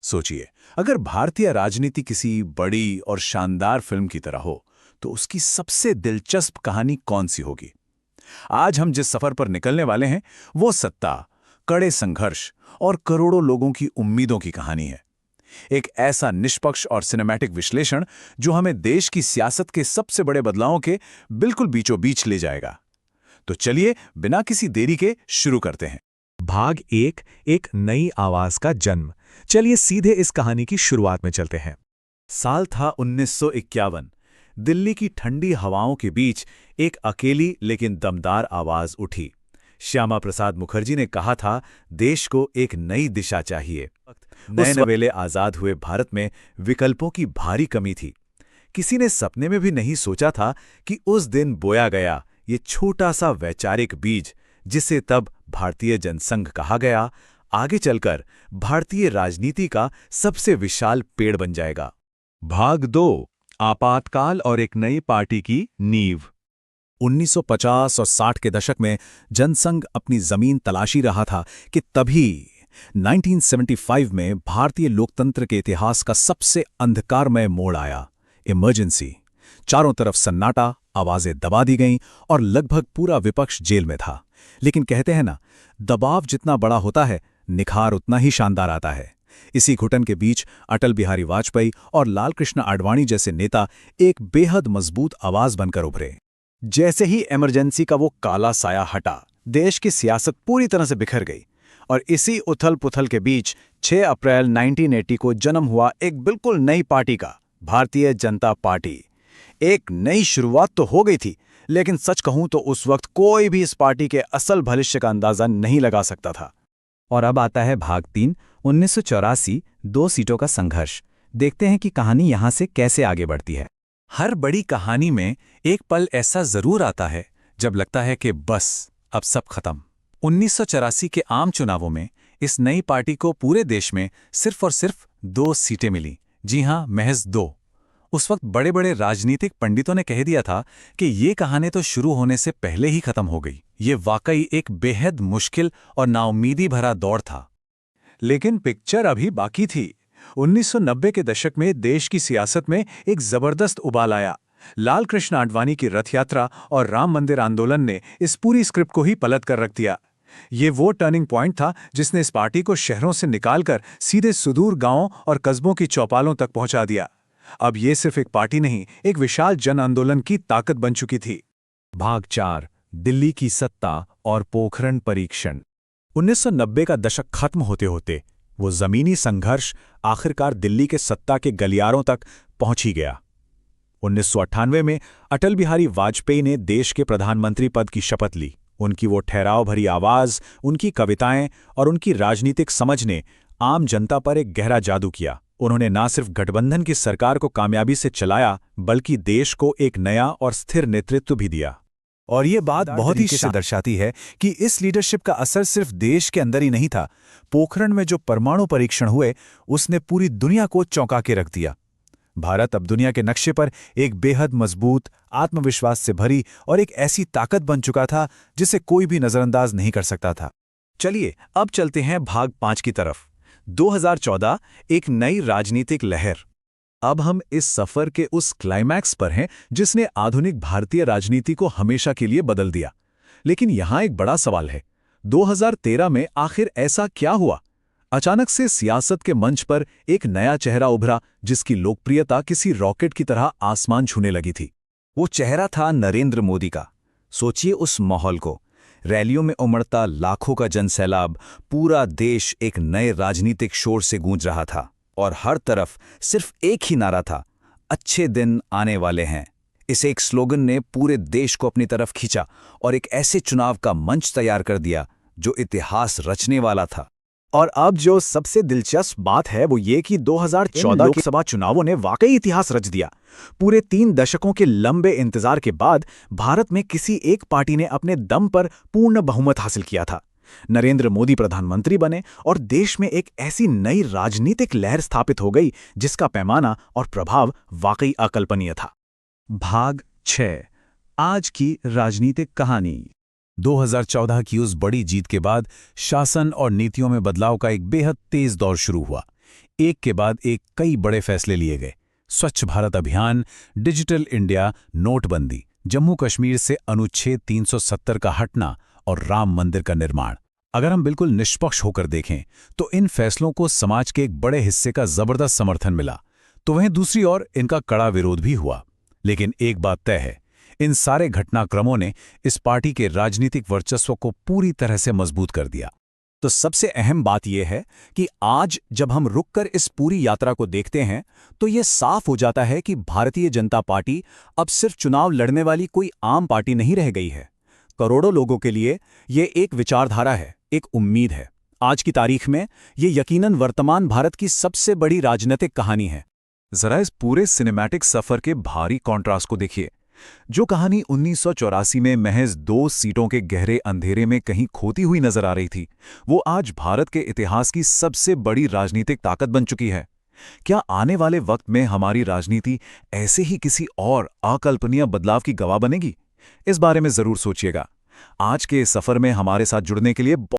सोचिए, अगर भारतीय राजनीति किसी बड़ी और शानदार फिल्म की तरह हो, तो उसकी सबसे दिलचस्प कहानी कौन सी होगी? आज हम जिस सफर पर निकलने वाले हैं, वो सत्ता, कड़े संघर्ष और करोड़ों लोगों की उम्मीदों की कहानी है। एक ऐसा निष्पक्ष और सिनेमैटिक विश्लेषण जो हमें देश की सियासत के सबसे बड़े बदलावों के बिल्कुल बीचों बीच ले जाएगा। तो चलिए, बिना किसी देरी के शुरू करते हैं। भाग एक नई आवाज का जन्म। चलिए सीधे इस कहानी की शुरुआत में चलते हैं। साल था 1951। दिल्ली की ठंडी हवाओं के बीच एक अकेली लेकिन दमदार आवाज उठी। श्यामा प्रसाद मुखर्जी ने कहा था, देश को एक नई दिशा चाहिए। नए नवेले आजाद हुए भारत में विकल्पों की भारी कमी थी। किसी ने सपने में भी नहीं सोचा था कि उस दिन बोया गया ये छोटा सा वैचारिक बीज, जिसे तब भारतीय जनसंघ कहा गया, आगे चलकर भारतीय राजनीति का सबसे विशाल पेड़ बन जाएगा। भाग 2 आपातकाल और एक नई पार्टी की नींव। 1950 और 60 के दशक में जनसंघ अपनी जमीन तलाशी रहा था कि तभी 1975 में भारतीय लोकतंत्र के इतिहास का सबसे अंधकारमय मोड़ आया। इमरजेंसी। चारों तरफ सन्नाटा, आवाजें दबा दी गईं और लगभग पूरा विपक्ष जेल में था। लेकिन कहते हैं ना, दबाव जितना बड़ा होता है, निखार उतना ही शानदार आता है। इसी घुटन के बीच अटल बिहारी वाजपेयी और लाल कृष्ण आडवाणी जैसे नेता एक बेहद मजबूत आवाज बनकर उभरे। जैसे ही इमरजेंसी का वो काला साया हटा, देश की सियासत पूरी तरह से बिखर गई। और इसी उथल पुथल के बीच 6 अप्रैल 1980 को जन्म हुआ एक बिल्कुल नई पार्टी का, भारतीय जनता पार्टी। एक नई शुरुआत तो हो गई थी, लेकिन सच कहूं तो उस वक्त कोई भी इस पार्टी के असल भविष्य का अंदाजा नहीं लगा सकता था। और अब आता है भाग 3 1984 2 सीटों का संघर्ष। देखते हैं कि कहानी यहां से कैसे आगे बढ़ती है। हर बड़ी कहानी में एक पल ऐसा जरूर आता है जब लगता है कि बस अब सब खत्म। 1984 के आम चुनावों में इस नई पार्टी को पूरे देश में सिर्फ और सिर्फ 2 सीटें मिली। जी हां, महज 2। उस वक्त बड़े बड़े राजनीतिक पंडितों ने कह दिया था कि ये कहानी तो शुरू होने से पहले ही खत्म हो गई। ये वाकई एक बेहद मुश्किल और नाउम्मीदी भरा दौर था। लेकिन पिक्चर अभी बाकी थी। 1990 के दशक में देश की सियासत में एक जबरदस्त उबाल आया। लाल कृष्ण आडवाणी की रथ यात्रा और राम मंदिर आंदोलन ने इस पूरी स्क्रिप्ट को ही पलट कर रख दिया। ये वो टर्निंग पॉइंट था जिसने इस पार्टी को शहरों से निकालकर सीधे सुदूर गांवों और कस्बों की चौपालों तक पहुंचा दिया। अब ये सिर्फ एक पार्टी नहीं, एक विशाल जन आंदोलन की ताकत बन चुकी थी। भाग 4 दिल्ली की सत्ता और पोखरण परीक्षण। 1990 का दशक खत्म होते होते वो जमीनी संघर्ष आखिरकार दिल्ली के सत्ता के गलियारों तक पहुंच ही गया। 1998 में अटल बिहारी वाजपेयी ने देश के प्रधानमंत्री पद की शपथ ली। उनकी वो ठहराव भरी आवाज, उनकी कविताएं और उनकी राजनीतिक समझ ने आम जनता पर एक गहरा जादू किया। उन्होंने न सिर्फ गठबंधन की सरकार को कामयाबी से चलाया, बल्कि देश को एक नया और स्थिर नेतृत्व भी दिया। और ये बात बहुत ही से दर्शाती है कि इस लीडरशिप का असर सिर्फ देश के अंदर ही नहीं था। पोखरण में जो परमाणु परीक्षण हुए, उसने पूरी दुनिया को चौंका के रख दिया। भारत अब दुनिया के नक्शे पर एक बेहद मजबूत, आत्मविश्वास से भरी और एक ऐसी ताकत बन चुका था जिसे कोई भी नजरअंदाज नहीं कर सकता था। चलिए अब चलते हैं भाग 5 की तरफ। 2014 एक नई राजनीतिक लहर। अब हम इस सफर के उस क्लाइमैक्स पर हैं जिसने आधुनिक भारतीय राजनीति को हमेशा के लिए बदल दिया। लेकिन यहां एक बड़ा सवाल है, 2013 में आखिर ऐसा क्या हुआ? अचानक से सियासत के मंच पर एक नया चेहरा उभरा जिसकी लोकप्रियता किसी रॉकेट की तरह आसमान छूने लगी थी। वो चेहरा था नरेंद्र मोदी का। सोचिए उस माहौल को, रैलियों में उमड़ता लाखों का जनसैलाब, पूरा देश एक नए राजनीतिक शोर से गूंज रहा था और हर तरफ सिर्फ एक ही नारा था, अच्छे दिन आने वाले हैं। इस एक स्लोगन ने पूरे देश को अपनी तरफ खींचा और एक ऐसे चुनाव का मंच तैयार कर दिया जो इतिहास रचने वाला था। और अब जो सबसे दिलचस्प बात है वो ये कि 2014 लोकसभा चुनावों ने वाकई इतिहास रच दिया। पूरे 3 दशकों के लंबे इंतजार के बाद भारत में किसी एक पार्टी ने अपने दम पर पूर्ण बहुमत हासिल किया था। नरेंद्र मोदी प्रधानमंत्री बने और देश में एक ऐसी नई राजनीतिक लहर स्थापित हो गई जिसका पैमाना और प्रभाव वाकई अकल्पनीय था। भाग 6 आज की राजनीतिक कहानी। 2014 की उस बड़ी जीत के बाद शासन और नीतियों में बदलाव का एक बेहद तेज दौर शुरू हुआ। एक के बाद एक कई बड़े फैसले लिए गए। स्वच्छ भारत अभियान, डिजिटल इंडिया, नोटबंदी, जम्मू कश्मीर से अनुच्छेद 370 का हटना और राम मंदिर का निर्माण। अगर हम बिल्कुल निष्पक्ष होकर देखें तो इन फैसलों को समाज के एक बड़े हिस्से का जबरदस्त समर्थन मिला, तो वहीं दूसरी ओर इनका कड़ा विरोध भी हुआ। लेकिन एक बात तय है, इन सारे घटनाक्रमों ने इस पार्टी के राजनीतिक वर्चस्व को पूरी तरह से मजबूत कर दिया। तो सबसे अहम बात यह है कि आज जब हम रुककर इस पूरी यात्रा को देखते हैं तो यह साफ हो जाता है कि भारतीय जनता पार्टी अब सिर्फ चुनाव लड़ने वाली कोई आम पार्टी नहीं रह गई है। करोड़ों लोगों के लिए यह एक विचारधारा है, एक उम्मीद है। आज की तारीख में ये यकीनन वर्तमान भारत की सबसे बड़ी राजनीतिक कहानी है। जरा इस पूरे सिनेमैटिक सफर के भारी कॉन्ट्रास्ट को देखिए। जो कहानी 1984 में महज 2 सीटों के गहरे अंधेरे में कहीं खोती हुई नजर आ रही थी, वो आज भारत के इतिहास की सबसे बड़ी राजनीतिक ताकत बन चुकी है। क्या आने वाले वक्त में हमारी राजनीति ऐसे ही किसी और अकल्पनीय बदलाव की गवाह बनेगी? इस बारे में जरूर सोचिएगा। आज के इस सफर में हमारे साथ जुड़ने के लिए